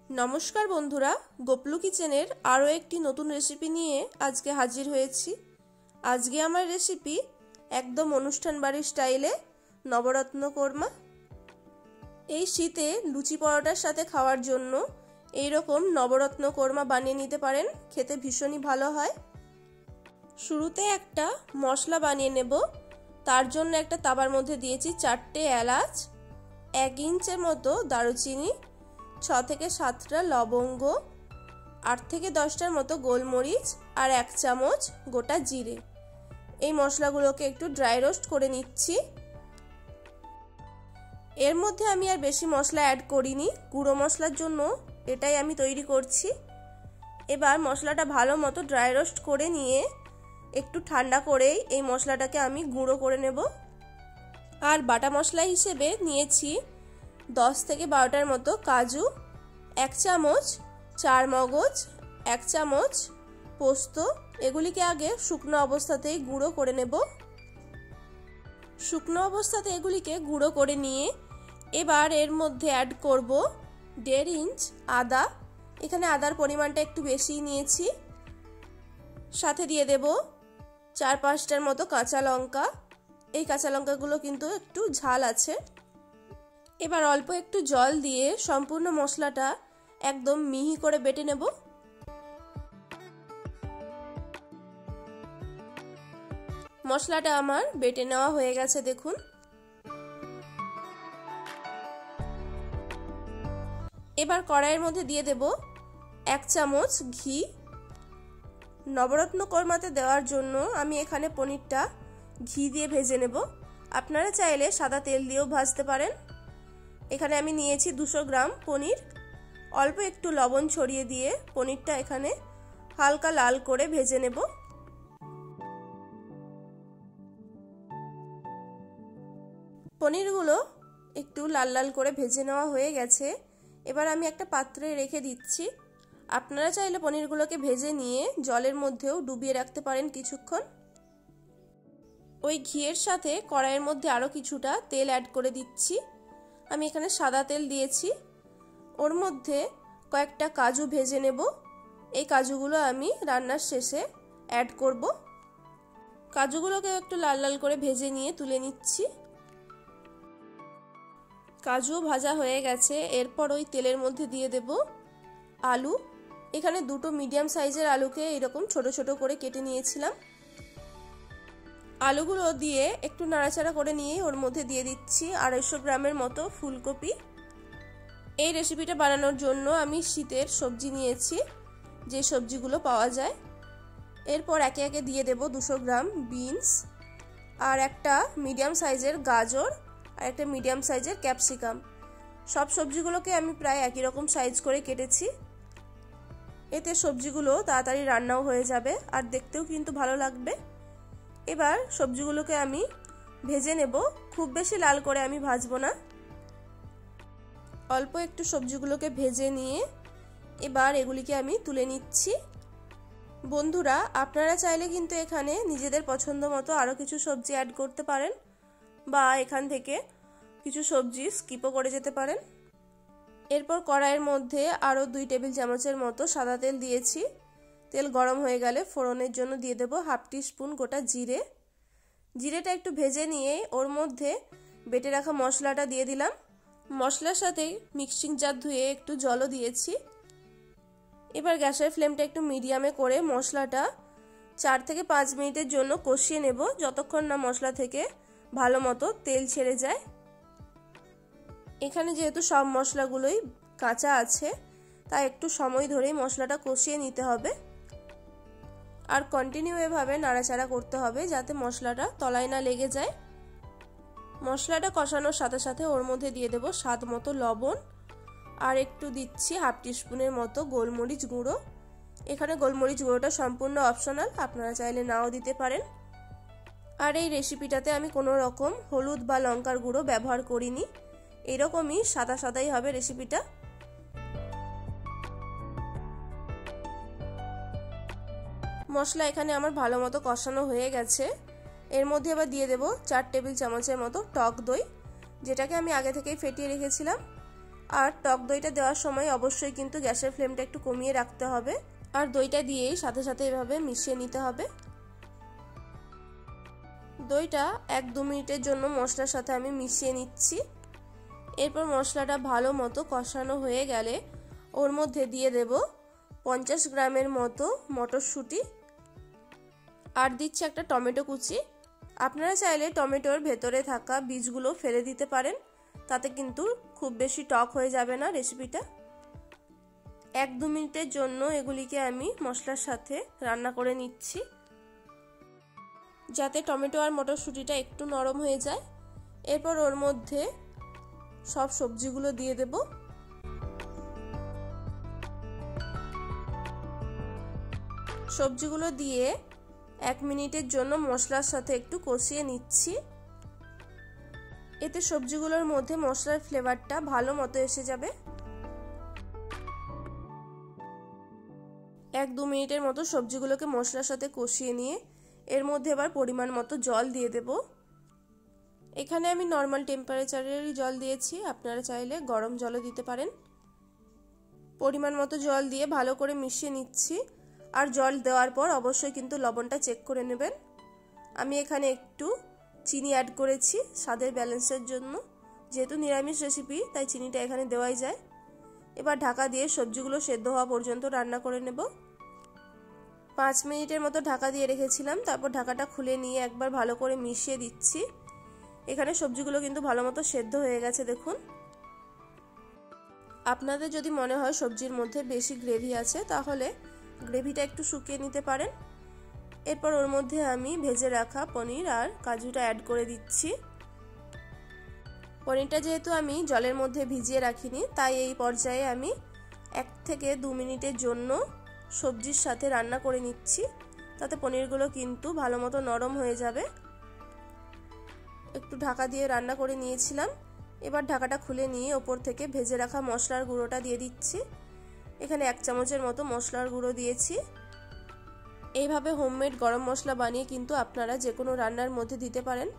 নমস্কার বন্ধুরা, গোপলু কিচেনের আরও একটি নতুন রেসিপি নিয়ে আজকে হাজির হয়েছি। আজকে আমার রেসিপি একদম অনুষ্ঠান বাড়ির স্টাইলে নবরত্ন কোরমা। এই শীতে লুচি পরোটার সাথে খাওয়ার জন্য এই রকম নবরত্ন কোরমা বানিয়ে নিতে পারেন, খেতে ভীষণই ভালো হয়। শুরুতে একটা মশলা বানিয়ে নেব। তার জন্য একটা তাওয়ার মধ্যে দিয়েছি 4টে এলাচ, 1 ইঞ্চের মতো দারুচিনি, 6 থেকে 7টা লবঙ্গ, 8 থেকে 10টার মতো গোলমরিচ আর 1 চামচ গোটা জিরে। এই মশলাগুলোকে একটু ড্রাই রোস্ট করে নিচ্ছি। এর মধ্যে আমি আর বেশি মশলা অ্যাড করিনি, গুঁড়ো মশলার জন্য এটাই আমি তৈরি করছি। এবার মশলাটা ভালো মতো ড্রাই রোস্ট করে নিয়ে একটু ঠান্ডা করেই এই মশলাটাকে আমি গুঁড়ো করে নেব। আর বাটা মশলা হিসেবে নিয়েছি 10 থেকে 12টার মতো কাজু, 1 চামচ চার মগজ, 1 চামচ পোস্ত। এগুলিকে আগে শুকনো অবস্থাতেই গুঁড়ো করে নেব। শুকনো অবস্থাতে এগুলিকে গুঁড়ো করে নিয়ে এবার এর মধ্যে অ্যাড করব 1.5 ইঞ্চ আদা। এখানে আদার পরিমাণটা একটু বেশি নিয়েছি। সাথে দিয়ে দেব 4-5টার মতো কাঁচা লঙ্কা। এই কাঁচা লঙ্কাগুলো কিন্তু একটু ঝাল আছে। এবার অল্প একটু জল দিয়ে সম্পূর্ণ মশলাটা একদম মিহি করে বেটে নেব। মশলাটা আমার বেটে নেওয়া হয়ে গেছে, দেখুন। এবার কড়াইয়ের মধ্যে দিয়ে দেব 1 চামচ ঘি। নবরত্ন কোরমাতে দেওয়ার জন্য আমি এখানে পনিরটা ঘি দিয়ে ভেজে নেব। আপনারা চাইলে সাদা তেল দিয়েও ভাজতে পারেন। এখানে আমি নিয়েছি 200 গ্রাম পনির। অল্প একটু লবণ ছড়িয়ে দিয়ে পনিরটা এখানে হালকা লাল করে ভেজে নেব। পনিরগুলো একটু লাল লাল করে ভেজে নেওয়া হয়ে গেছে। এবার আমি একটা পাত্রে রেখে দিচ্ছি। আপনারা চাইলে পনিরগুলোকে ভেজে নিয়ে জলের মধ্যেও ডুবিয়ে রাখতে পারেন কিছুক্ষণ। ওই ঘিয়ের সাথে কড়াইয়ের মধ্যে আরও কিছুটা তেল অ্যাড করে দিচ্ছি। আমি এখানে সাদা তেল দিয়েছি। ওর মধ্যে কয়েকটা কাজু ভেজে নেব। এই কাজুগুলো আমি রান্নার শেষে অ্যাড করব। কাজুগুলোকে একটু লাল লাল করে ভেজে নিয়ে তুলে নিচ্ছি। কাজু ভাজা হয়ে গেছে। এরপর ওই তেলের মধ্যে দিয়ে দেব আলু। এখানে 2টো মিডিয়াম সাইজের আলুকে এরকম ছোট ছোট করে কেটে নিয়েছিলাম। আলুগুলো দিয়ে একটু নাড়াচাড়া করে নিয়ে ওর মধ্যে দিয়ে দিচ্ছি 250 গ্রামের মতো ফুলকপি। এই রেসিপিটা বানানোর জন্য আমি শীতের সবজি নিয়েছি, যে সবজিগুলো পাওয়া যায়। এরপর একে একে দিয়ে দেব 200 গ্রাম বিনস, আর একটা মিডিয়াম সাইজের গাজর, আর একটা মিডিয়াম সাইজের ক্যাপসিকাম। সব সবজিগুলোকে আমি প্রায় একই রকম সাইজ করে কেটেছি। এতে সবজিগুলো তাড়াতাড়ি রান্নাও হয়ে যাবে আর দেখতেও কিন্তু ভালো লাগবে। এবার সবজিগুলোকে আমি ভেজে নেব। খুব বেশি লাল করে আমি ভাজবো না। অল্প একটু সবজিগুলোকে ভেজে নিয়ে এবার এগুলিকে আমি তুলে নিচ্ছি। বন্ধুরা, আপনারা চাইলে কিন্তু এখানে নিজেদের পছন্দ মতো আরও কিছু সবজি অ্যাড করতে পারেন, বা এখান থেকে কিছু সবজি স্কিপও করে যেতে পারেন। এরপর কড়াইয়ের মধ্যে আরও 2 টেবিল চামচের মতো সাদা তেল দিয়েছি। তেল গরম হয়ে গেলে ফোড়নের জন্য দিয়ে দেব 1/2 টিস্পুন গোটা জিরে। জিরেটা একটু ভেজে নিয়ে ওর মধ্যে বেটে রাখা মশলাটা দিয়ে দিলাম। মশলার সাথে মিক্সিং জার ধুয়ে একটু জলও দিয়েছি। এবার গ্যাসের ফ্লেমটা একটু মিডিয়ামে করে মশলাটা 4 থেকে 5 মিনিটের জন্য কষিয়ে নেব, যতক্ষণ না মশলা থেকে ভালো মতো তেল ছেড়ে যায়। এখানে যেহেতু সব মশলাগুলোই কাঁচা আছে, তাই একটু সময় ধরেই মশলাটা কষিয়ে নিতে হবে। আর কন্টিনিউ এভাবে নাড়াচাড়া করতে হবে যাতে মশলাটা তলায় না লেগে যায়। মশলাটা কষানোর সাথে সাথে ওর মধ্যে দিয়ে দেব স্বাদ মতো লবণ, আর একটু দিচ্ছি 1/2 টিস্পুনের মতো গোলমরিচ গুঁড়ো। এখানে গোলমরিচ গুঁড়োটা সম্পূর্ণ অপশনাল, আপনারা চাইলে নাও দিতে পারেন। আর এই রেসিপিটাতে আমি কোনো রকম হলুদ বা লঙ্কার গুঁড়ো ব্যবহার করিনি। এরকমই সাদা সাদাই হবে রেসিপিটা। মশলা এখানে আমার ভালো মতো কষানো হয়ে গেছে। এর মধ্যে আবার দিয়ে দেব 4 টেবিল চামচের মতো টক দই, যেটাকে আমি আগে থেকেই ফেটিয়ে রেখেছিলাম। আর টক দইটা দেওয়ার সময় অবশ্যই কিন্তু গ্যাসের ফ্লেমটা একটু কমিয়ে রাখতে হবে। আর দইটা দিয়েই সাথে সাথে এভাবে মিশিয়ে নিতে হবে। দইটা 1-2 মিনিটের জন্য মশলার সাথে আমি মিশিয়ে নিচ্ছি। এরপর মশলাটা ভালো মতো কষানো হয়ে গেলে ওর মধ্যে দিয়ে দেব 50 গ্রামের মতো মটরশুঁটি, আর দিচ্ছি একটা টমেটো কুচি। আপনারা চাইলে টমেটোর ভেতরে থাকা বীজগুলো ফেলে দিতে পারেন, তাতে কিন্তু খুব বেশি টক হয়ে যাবে না রেসিপিটা। 1-2 মিনিটের জন্য এগুলিকে আমি মশলার সাথে রান্না করে নিচ্ছি, যাতে টমেটো আর মটরশুঁটিটা একটু নরম হয়ে যায়। এরপর ওর মধ্যে সব সবজিগুলো দিয়ে দেব। সবজিগুলো দিয়ে 1 মিনিটের জন্য মশলার সাথে একটু কষিয়ে নিচ্ছি। এতে সবজিগুলোর মধ্যে মশলার ফ্লেভারটা ভালো মতো এসে যাবে। 1-2 মিনিটের মতো সবজিগুলোকে মশলার সাথে কষিয়ে নিয়ে এর মধ্যে এবার পরিমাণ মতো জল দিয়ে দেব। এখানে আমি নর্মাল টেম্পারেচারেরই জল দিয়েছি, আপনারা চাইলে গরম জলও দিতে পারেন। পরিমাণ মতো জল দিয়ে ভালো করে মিশিয়ে নিচ্ছি। আর জল দেওয়ার পর অবশ্যই কিন্তু লবণটা চেক করে নেবেন। আমি এখানে একটু চিনি অ্যাড করেছি স্বাদের ব্যালেন্সের জন্য, যেহেতু নিরামিষ রেসিপি তাই চিনিটা এখানে দেওয়াই যায়। এবার ঢাকা দিয়ে সবজিগুলো সেদ্ধ হওয়া পর্যন্ত রান্না করে নেব। 5 মিনিটের মতো ঢাকা দিয়ে রেখেছিলাম, তারপর ঢাকাটা খুলে নিয়ে একবার ভালো করে মিশিয়ে দিচ্ছি। এখানে সবজিগুলো কিন্তু ভালো মতো সেদ্ধ হয়ে গেছে দেখুন। আপনাদের যদি মনে হয় সবজির মধ্যে বেশি গ্রেভি আছে তাহলে গ্রেভিটা একটু শুকিয়ে নিতে পারেন। এরপর ওর মধ্যে আমি ভেজে রাখা পনির আর কাজুটা অ্যাড করে দিচ্ছি। পনিরটা যেহেতু আমি জলের মধ্যে ভিজিয়ে রাখিনি, তাই এই পর্যায়ে আমি 1 থেকে 2 মিনিটের জন্য সবজির সাথে রান্না করে নিচ্ছি, তাতে পনিরগুলো কিন্তু ভালো মতো নরম হয়ে যাবে। একটু ঢাকা দিয়ে রান্না করে নিয়েছিলাম। এবার ঢাকাটা খুলে নিয়ে ওপর থেকে ভেজে রাখা মশলার গুঁড়োটা দিয়ে দিচ্ছি। এখানে 1 চামচের মতো মশলার গুঁড়ো দিয়েছি। এইভাবে হোমমেড গরম মশলা বানিয়ে কিন্তু আপনারা যে কোনো রান্নার মধ্যে দিতে পারেন।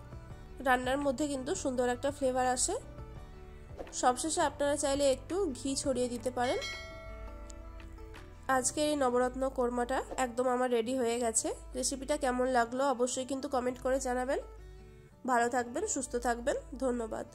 রান্নার মধ্যে কিন্তু সুন্দর একটা ফ্লেভার আসে। সবশেষে আপনারা চাইলে একটু ঘি ছড়িয়ে দিতে পারেন। আজকের এই নবরত্ন কোরমাটা একদম আমার রেডি হয়ে গেছে। রেসিপিটা কেমন লাগলো অবশ্যই কিন্তু কমেন্ট করে জানাবেন। ভালো থাকবেন, সুস্থ থাকবেন, ধন্যবাদ।